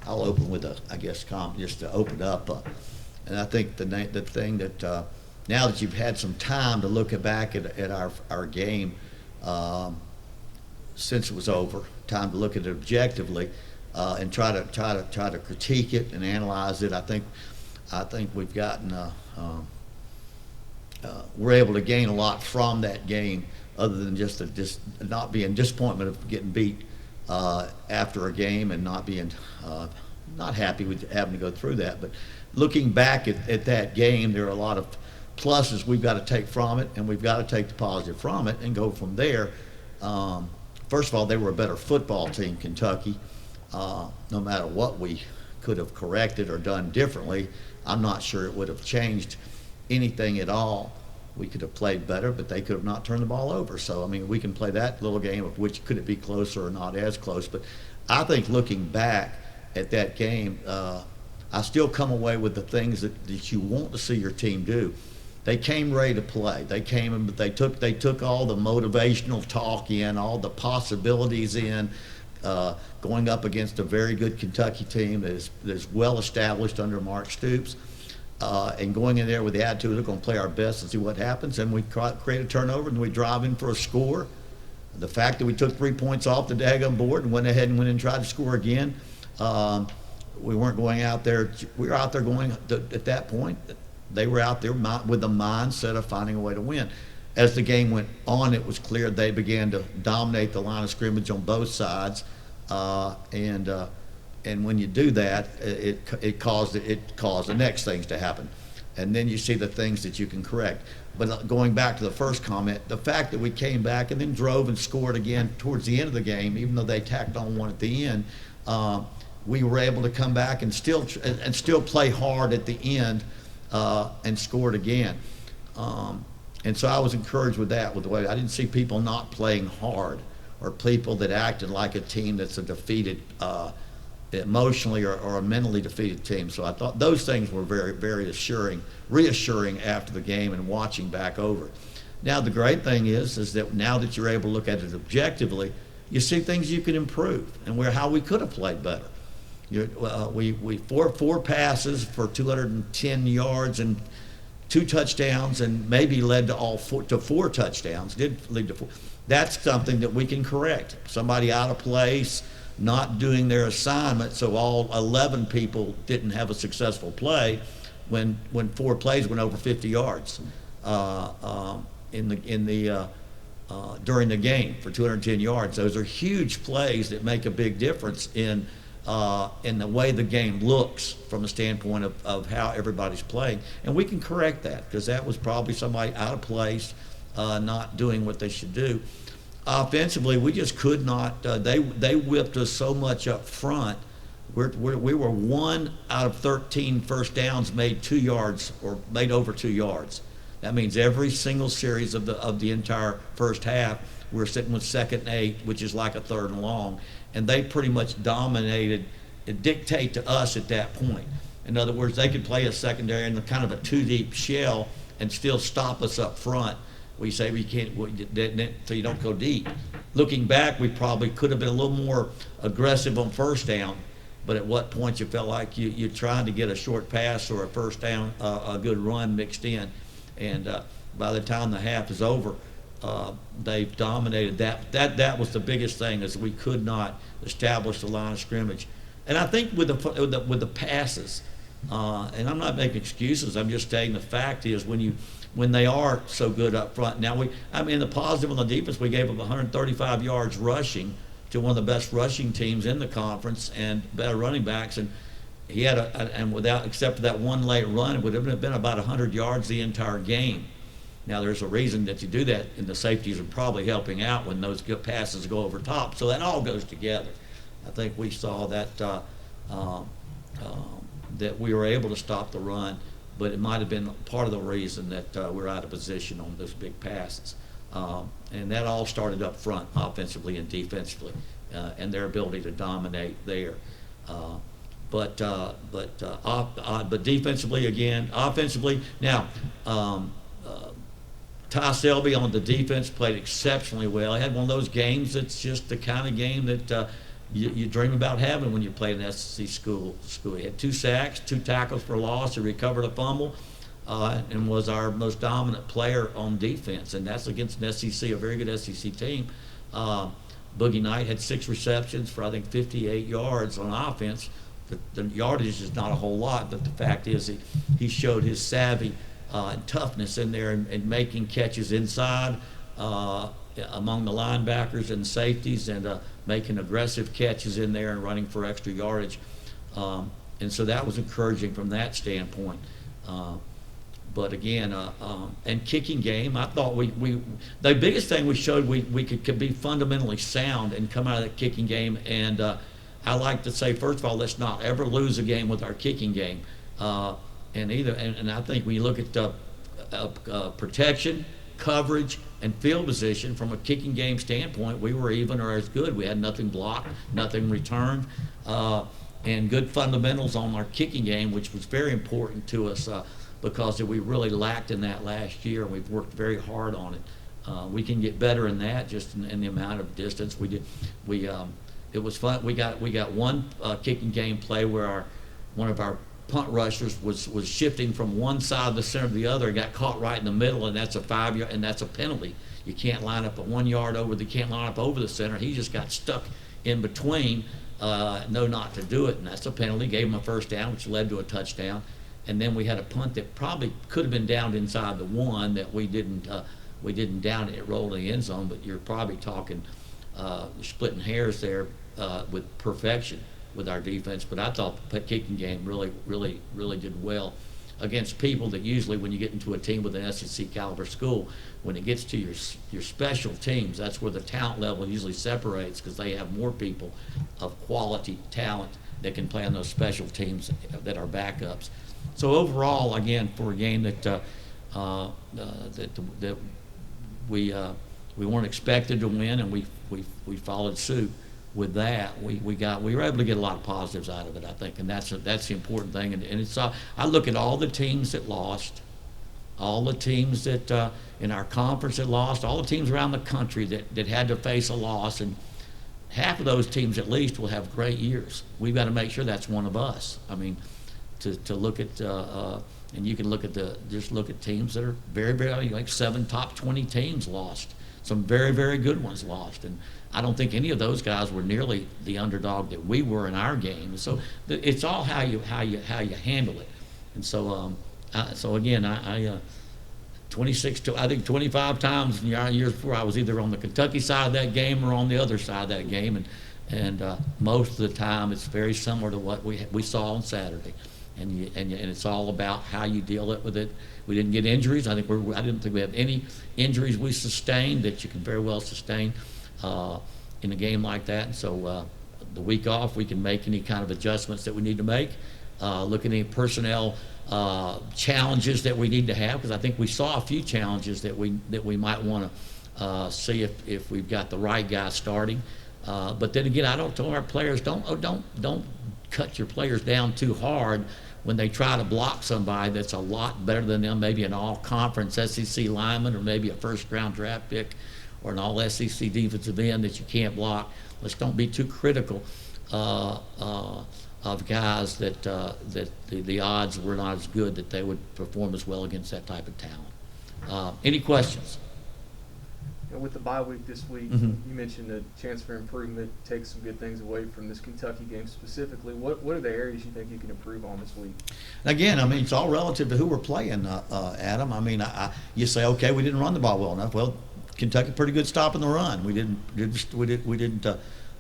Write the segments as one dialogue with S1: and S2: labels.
S1: I'll open with just to open up. And I think the thing that now that you've had some time to look back at our game since it was over, time to look at it objectively and try to critique it and analyze it. I think we've gotten we're able to gain a lot from that game, other than just not being disappointment of getting beat after a game and not being not happy with having to go through that. But looking back at that game, there are a lot of pluses we've got to take from it, and we've got to take the positive from it and go from there. First of all, they were a better football team, Kentucky. No matter what we could have corrected or done differently, I'm not sure it would have changed anything at all. We could have played better, but they could have not turned the ball over. So, I mean, we can play that little game of which could it be closer or not as close. But I think looking back at that game, I still come away with the things that you want to see your team do. They came ready to play. They came and they took all the motivational talk in, all the possibilities in, going up against a very good Kentucky team that is well established under Mark Stoops. And going in there with the attitude, we're going to play our best and see what happens. And we create a turnover, and we drive in for a score. The fact that we took 3 points off the daggone board and went ahead and tried to score again, we weren't going out there. We were out there going at that point. They were out there with the mindset of finding a way to win. As the game went on, it was clear they began to dominate the line of scrimmage on both sides, and when you do that, it caused the next things to happen, and then you see the things that you can correct. But going back to the first comment, the fact that we came back and then drove and scored again towards the end of the game, even though they tacked on one at the end, we were able to come back and still play hard at the end and scored again. And so I was encouraged with that, with the way I didn't see people not playing hard or people that acted like a team that's a defeated, emotionally or a mentally defeated team. So I thought those things were very, very reassuring after the game and watching back over. Now the great thing is that now that you're able to look at it objectively, you see things you can improve and how we could have played better. We four passes for 210 yards and 2 touchdowns, and maybe led to four touchdowns. Did lead to 4. That's something that we can correct. Somebody out of place, not doing their assignment, so all 11 people didn't have a successful play when 4 plays went over 50 yards during the game for 210 yards. Those are huge plays that make a big difference in the way the game looks from the standpoint of how everybody's playing. And we can correct that, because that was probably somebody out of place, not doing what they should do. Offensively, we just could not. They whipped us so much up front. We were 1 out of 13 first downs made 2 yards or made over 2 yards. That means every single series of the entire first half, we're sitting with 2nd and 8, which is like a 3rd and long, and they pretty much dominated and dictate to us at that point. In other words, they could play a secondary in kind of a 2-deep shell and still stop us up front. We say we can't, so you don't go deep. Looking back, we probably could have been a little more aggressive on first down, but at what point you felt like you're trying to get a short pass or a first down, a good run mixed in. And by the time the half is over, they've dominated that. That was the biggest thing, is we could not establish the line of scrimmage. And I think with the passes, and I'm not making excuses, I'm just stating the fact is when they are so good up front. Now the positive on the defense, we gave them 135 yards rushing to one of the best rushing teams in the conference and better running backs. And he had except for that one late run, it would have been about 100 yards the entire game. Now there's a reason that you do that, and the safeties are probably helping out when those good passes go over top. So that all goes together. I think we saw that that we were able to stop the run, but it might have been part of the reason that we're out of position on those big passes. And that all started up front, offensively and defensively, and their ability to dominate there. But defensively again, offensively now. Ty Selby on the defense played exceptionally well. He had one of those games that's just the kind of game that you dream about having when you play in an SEC school. He had 2 sacks, 2 tackles for loss. He recovered a fumble, and was our most dominant player on defense. And that's against an SEC, a very good SEC team. Boogie Knight had 6 receptions for, I think, 58 yards on offense. The yardage is not a whole lot, but the fact is he showed his savvy and toughness in there and making catches inside among the linebackers and safeties, and making aggressive catches in there and running for extra yardage. And so that was encouraging from that standpoint. But again, and kicking game, I thought the biggest thing we showed we could be fundamentally sound and come out of that kicking game. And I like to say, first of all, let's not ever lose a game with our kicking game. And I think when you look at protection, coverage, and field position from a kicking game standpoint, we were even or as good. We had nothing blocked, nothing returned, and good fundamentals on our kicking game, which was very important to us because we really lacked in that last year. We've worked very hard on it. We can get better in that, just in the amount of distance we did. It was fun. We got one kicking game play where one of our punt rushers was shifting from one side of the center to the other and got caught right in the middle, and that's a 5-yard, and that's a penalty. You can't line up at 1 yard over. You can't line up over the center. He just got stuck in between, know not to do it, and that's a penalty. Gave him a first down, which led to a touchdown. And then we had a punt that probably could have been downed inside the 1 that we didn't down it. It rolled in the end zone, but you're probably talking splitting hairs there with perfection with our defense. But I thought the kicking game really did well against people that usually, when you get into a team with an SEC caliber school, when it gets to your special teams, that's where the talent level usually separates, because they have more people of quality talent that can play on those special teams that are backups. So overall, again, for a game that we weren't expected to win, and we followed suit with that, we were able to get a lot of positives out of it, I think, and that's the important thing. And it's I look at all the teams that lost, all the teams that in our conference that lost, all the teams around the country that had to face a loss, and half of those teams at least will have great years. We've got to make sure that's one of us. I mean, to look at and you can look at just look at teams that are very, very, like 7 top 20 teams lost. Some very, very good ones lost, and I don't think any of those guys were nearly the underdog that we were in our game. So it's all how you handle it. And so again, I 26 to I think 25 times in years before, I was either on the Kentucky side of that game or on the other side of that game, and most of the time it's very similar to what we saw on Saturday. And it's all about how you deal with it. We didn't get injuries. I didn't think we have any injuries we sustained that you can very well sustain in a game like that. And so the week off, we can make any kind of adjustments that we need to make. Look at any personnel challenges that we need to have, because I think we saw a few challenges that we might want to see if we've got the right guy starting. But then again, I don't tell our players don't cut your players down too hard when they try to block somebody that's a lot better than them, maybe an all-conference SEC lineman, or maybe a first-round draft pick, or an all-SEC defensive end that you can't block. Let's don't be too critical of guys that the odds were not as good that they would perform as well against that type of talent. Any questions?
S2: With the bye week this week,
S1: Mm-hmm.
S2: You mentioned a chance for improvement, take some good things away from this Kentucky game specifically. What are the areas you think you can improve on this week?
S1: Again, I mean, it's all relative to who we're playing, Adam. I mean, you say, okay, we didn't run the ball well enough. Well, Kentucky pretty good stopping the run. We didn't.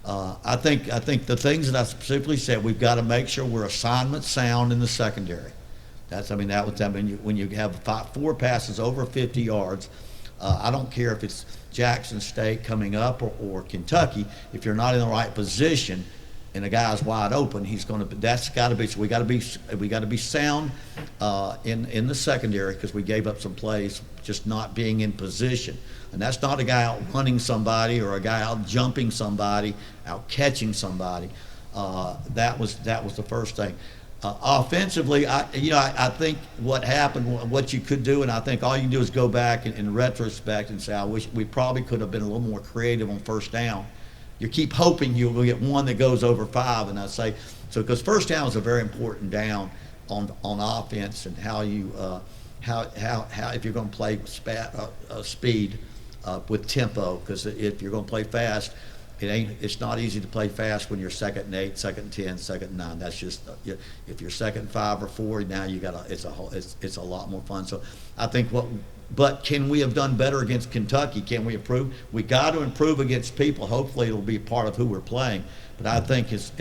S1: I think the things that I specifically said, we've got to make sure we're assignment sound in the secondary. When you have 4 passes over 50 yards. I don't care if it's Jackson State coming up or Kentucky. If you're not in the right position and a guy's wide open, that's got to be. So we got to be sound in the secondary, because we gave up some plays just not being in position. And that's not a guy out running somebody or a guy out jumping somebody, out catching somebody. That was the first thing. Offensively, I think what happened, what you could do, and I think all you can do is go back in retrospect and say, I wish we probably could have been a little more creative on first down you keep hoping you will get one that goes over 5. And I say, so because first down is a very important down on offense, and how you how if you're going to play speed with tempo, because if you're going to play fast, it's not easy to play fast when you're 2nd and 8, 2nd and 10, 2nd and 9. That's just if you're 2nd and 5 or 4, now you got it's a lot more fun. So I think but can we have done better against Kentucky? Can we improve? We got to improve against people. Hopefully it'll be part of who we're playing. But I think is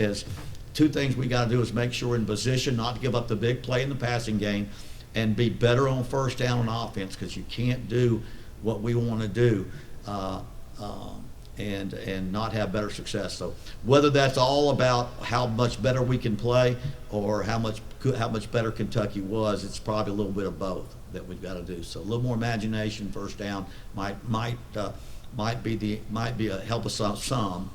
S1: two things we got to do is make sure we're in position not to give up the big play in the passing game, and be better on first down on offense, because you can't do what we want to do and not have better success. So whether that's all about how much better we can play or how much better Kentucky was, it's probably a little bit of both that we've got to do. So a little more imagination first down might be a help us some,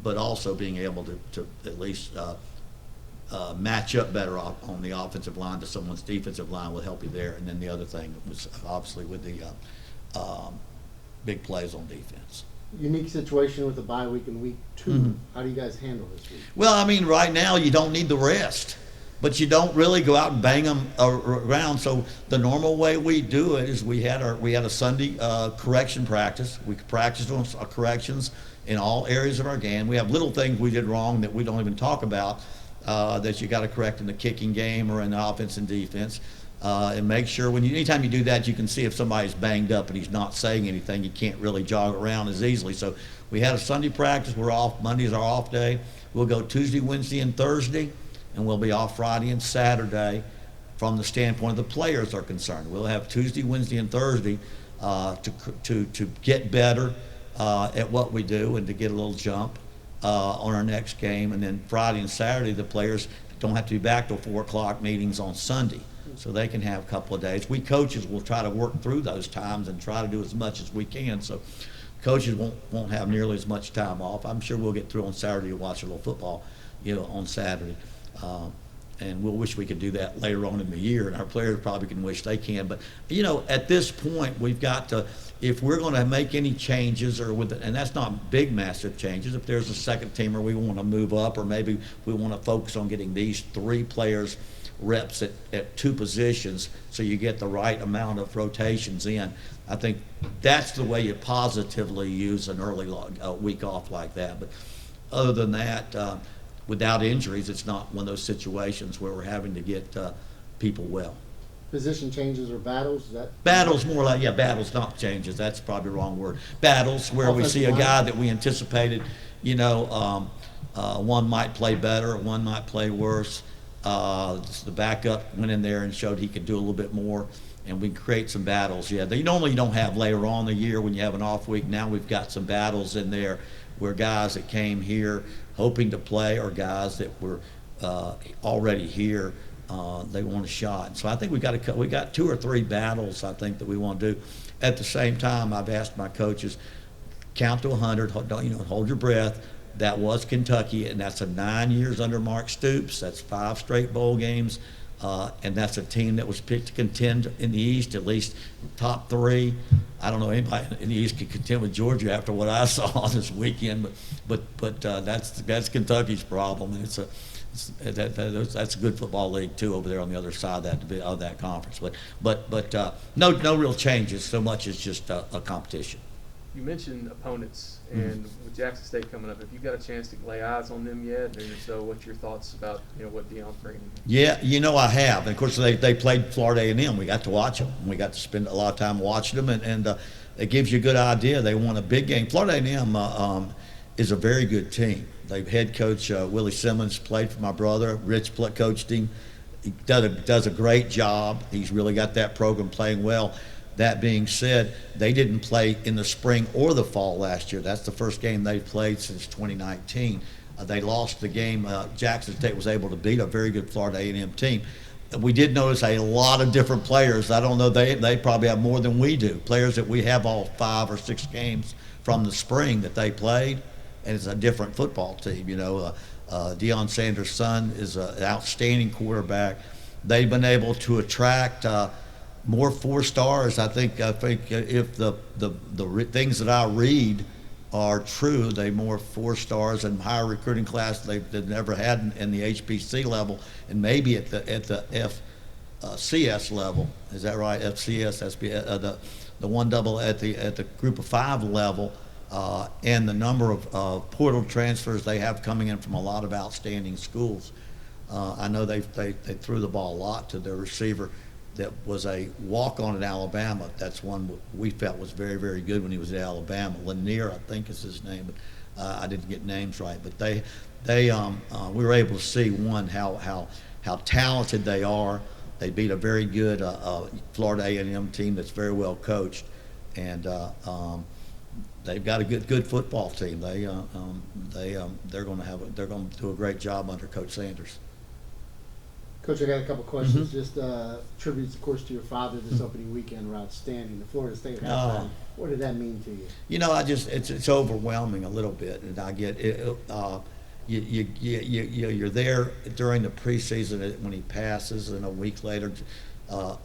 S1: but also being able to at least match up better on the offensive line to someone's defensive line will help you there. And then the other thing was obviously with the big plays on defense.
S3: Unique situation with the bye week in week 2.
S1: Mm-hmm.
S3: How do you guys handle this week?
S1: Well, I mean, right now you don't need the rest, but you don't really go out and bang them around. So the normal way we do it is we had a Sunday correction practice. We practiced on corrections in all areas of our game. We have little things we did wrong that we don't even talk about that you got to correct in the kicking game or in the offense and defense. And make sure anytime you do that, you can see if somebody's banged up and he's not saying anything. You can't really jog around as easily. So we had a Sunday practice. We're off. Monday's our off day. We'll go Tuesday, Wednesday, and Thursday, and we'll be off Friday and Saturday from the standpoint of the players are concerned. We'll have Tuesday, Wednesday, and Thursday to get better at what we do and to get a little jump on our next game. And then Friday and Saturday, the players don't have to be back till 4 o'clock meetings on Sunday, so they can have a couple of days. We coaches will try to work through those times and try to do as much as we can. So coaches won't have nearly as much time off. I'm sure we'll get through on Saturday to watch a little football, on Saturday. And we'll wish we could do that later on in the year, and our players probably can wish they can. But, at this point, we've got to, if we're going to make any changes, and that's not big, massive changes, if there's a second teamer we want to move up, or maybe we want to focus on getting these 3 players reps at 2 positions so you get the right amount of rotations in. I think that's the way you positively use an early week off like that. But other than that, without injuries, it's not one of those situations where we're having to get people well.
S3: Position changes or battles? Is that
S1: battles, more like, battles, not changes. That's probably the wrong word. Battles where we see a guy that we anticipated, one might play better, one might play worse. The backup went in there and showed he could do a little bit more, and we create some battles. They normally don't have later on in the year when you have an off week. Now we've got some battles in there where guys that came here hoping to play or guys that were already here, they want a shot. So I think we got 2 or 3 battles I think that we want to do. At the same time, I've asked my coaches, count to 100, hold your breath. That was Kentucky, and that's 9 years under Mark Stoops. That's 5 straight bowl games, and that's a team that was picked to contend in the East, at least top 3. I don't know anybody in the East could contend with Georgia after what I saw this weekend, but that's Kentucky's problem, and that's a good football league too over there on the other side of that conference. But no real changes so much as just a competition.
S2: You mentioned opponents, and with Jackson State coming up, have you got a chance to lay eyes on them yet? And if so, what's your thoughts about what Deion's bringing?
S1: Yeah, I have. And of course, they played Florida A&M. We got to watch them. We got to spend a lot of time watching them, and it gives you a good idea. They won a big game. Florida A&M is a very good team. They've head coach Willie Simmons played for my brother. Rich coached him. He does a great job. He's really got that program playing well. That being said, they didn't play in the spring or the fall last year. That's the first game they've played since 2019. They lost the game. Jackson State was able to beat a very good Florida A&M team. We did notice a lot of different players. I don't know, they probably have more than we do. Players that we have all 5 or 6 games from the spring that they played, and it's a different football team. Deion Sanders' son is an outstanding quarterback. They've been able to attract more 4 stars. I think if the things that I read are true. They more 4 stars and higher recruiting class they've never had in the HBC level, and maybe at the CS level. Is that right? FCS, the 1 at the group of 5 level, and the number of portal transfers they have coming in from a lot of outstanding schools. I know they threw the ball a lot to their receiver that was a walk-on at Alabama. That's one we felt was very, very good when he was at Alabama. Lanier, I think is his name, but I didn't get names right. But we were able to see, one, how talented they are. They beat a very good Florida A&M team that's very well coached, and they've got a good football team. They're going to do a great job under Coach Sanders.
S3: Coach, I got a couple questions. Just tributes, of course, to your father. This opening weekend were outstanding. The Florida State halftime. What did that mean to you?
S1: You know, it's overwhelming a little bit, and I get it. You're there during the preseason when he passes, and a week later, a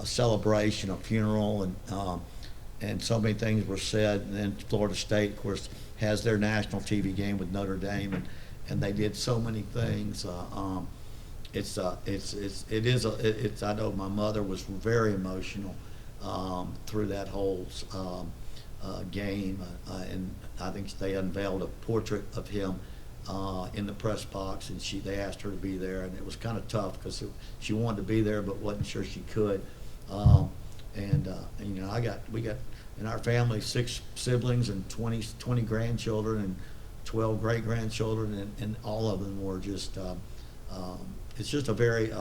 S1: celebration, a funeral, and so many things were said. And then Florida State, of course, has their national TV game with Notre Dame, and they did so many things. I know my mother was very emotional through that whole game, and I think they unveiled a portrait of him in the press box, and they asked her to be there, and it was kind of tough because she wanted to be there but wasn't sure she could. And you know, we got in our family 6 siblings and 20 grandchildren and 12 great grandchildren, and all of them were just. It's just a very.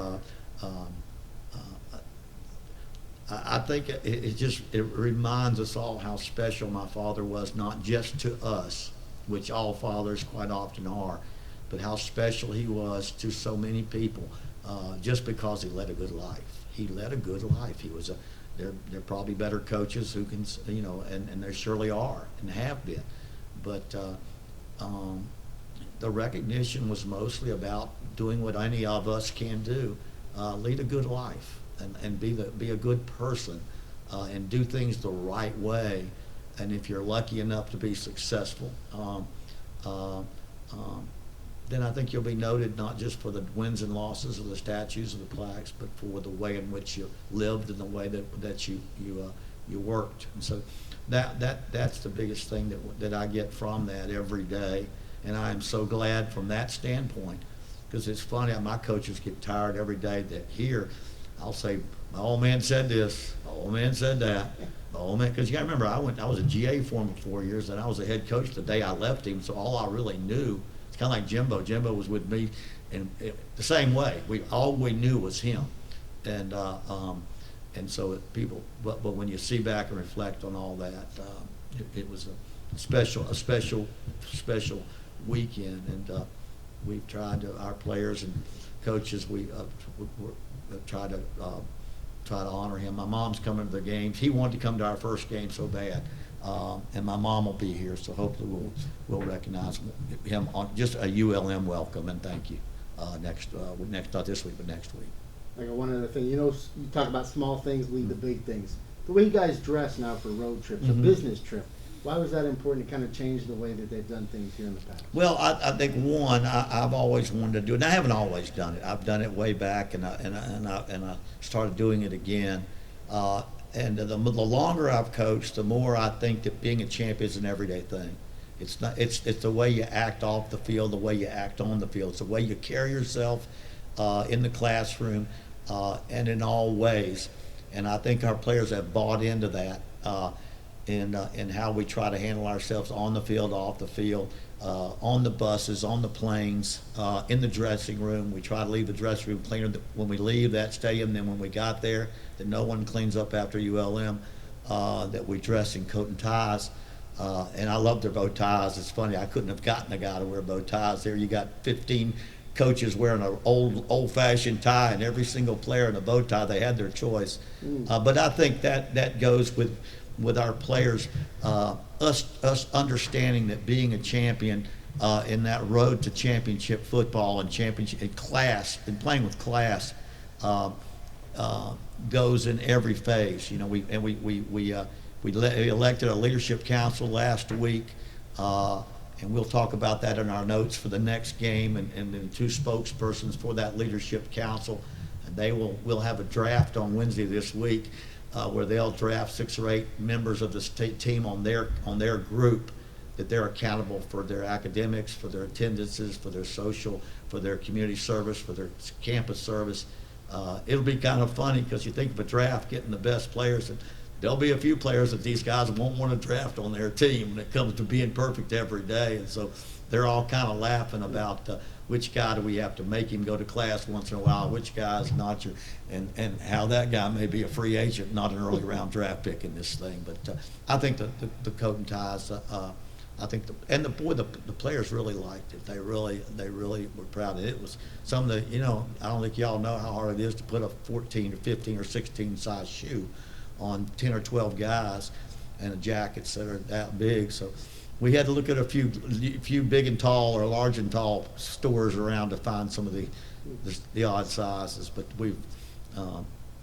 S1: I think it reminds us all how special my father was, not just to us, which all fathers quite often are, but how special he was to so many people, just because he led a good life. He led a good life. He was they're probably better coaches who can, you know, and there surely are and have been, but the recognition was mostly about doing what any of us can do, lead a good life, and be a good person, and do things the right way. And if you're lucky enough to be successful, then I think you'll be noted not just for the wins and losses or the statues or the plaques, but for the way in which you lived and the way that you worked. And so that's the biggest thing that I get from that every day. And I am so glad from that standpoint, because it's funny, my coaches get tired every day that here I'll say, my old man said this, my old man said that, my old man, because you got to remember, I was a GA for him for 4 years, and I was a head coach the day I left him, so all I really knew, it's kind of like Jimbo. Jimbo was with me, and the same way. All we knew was him, and so but when you see back and reflect on all that, it was a special weekend, and we've tried to, our players and coaches, we try to honor him. My mom's coming to the games. He wanted to come to our first game so bad, and my mom will be here, so hopefully we'll recognize him on just a ULM welcome and thank you next not this week but next week.
S3: Like one other thing, you know, you talk about small things lead to big things. The way you guys dress now for road trips, a business trip. Why was that important to kind of change the way that they've done things here in the past?
S1: Well, I think one, I've always wanted to do it, and I haven't always done it. I've done it way back, and I started doing it again. And the longer I've coached, the more I think that being a champion is an everyday thing. It's not. It's the way you act off the field, the way you act on the field. It's the way you carry yourself in the classroom, and in all ways. And I think our players have bought into that. In how we try to handle ourselves on the field, off the field, on the buses, on the planes, in the dressing room. We try to leave the dressing room cleaner when we leave that stadium than when we got there, that no one cleans up after ULM, that we dress in coat and ties. And I love their bow ties. It's funny, I couldn't have gotten a guy to wear bow ties there. You got 15 coaches wearing an old-fashioned tie, and every single player in a bow tie, they had their choice. But I think that goes with our players, us understanding that being a champion in that road to championship football and championship in class and playing with class goes in every phase. You know, we elected a leadership council last week And we'll talk about that in our notes for the next game, and then 2 spokespersons for that leadership council. And we'll have a draft on Wednesday this week, where they'll draft 6 or 8 members of the state team on their group, that they're accountable for their academics, for their attendances, for their social, for their community service, for their campus service. It'll be kind of funny, because you think of a draft getting the best players, and there'll be a few players that these guys won't want to draft on their team when it comes to being perfect every day. And so they're all kind of laughing about which guy do we have to make him go to class once in a while, which guy's not your, and how that guy may be a free agent, not an early round draft pick in this thing. But I think the coat and ties, I think the players really liked it. They really were proud of it. It was some of the, I don't think y'all know how hard it is to put a 14 or 15 or 16 size shoe on 10 or 12 guys, and a jackets that are that big. So we had to look at a few big and tall, or large and tall stores around to find some of the odd sizes. But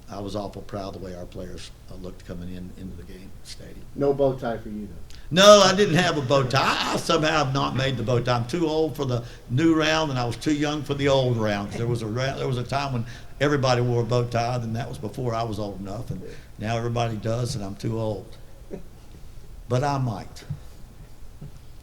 S1: I was awful proud of the way our players looked coming into the game stadium.
S3: No bow tie for you, though.
S1: No, I didn't have a bow tie. I somehow have not made the bow tie. I'm too old for the new round, and I was too young for the old round. There was a time when everybody wore a bow tie, and that was before I was old enough. And now everybody does, and I'm too old. But I might.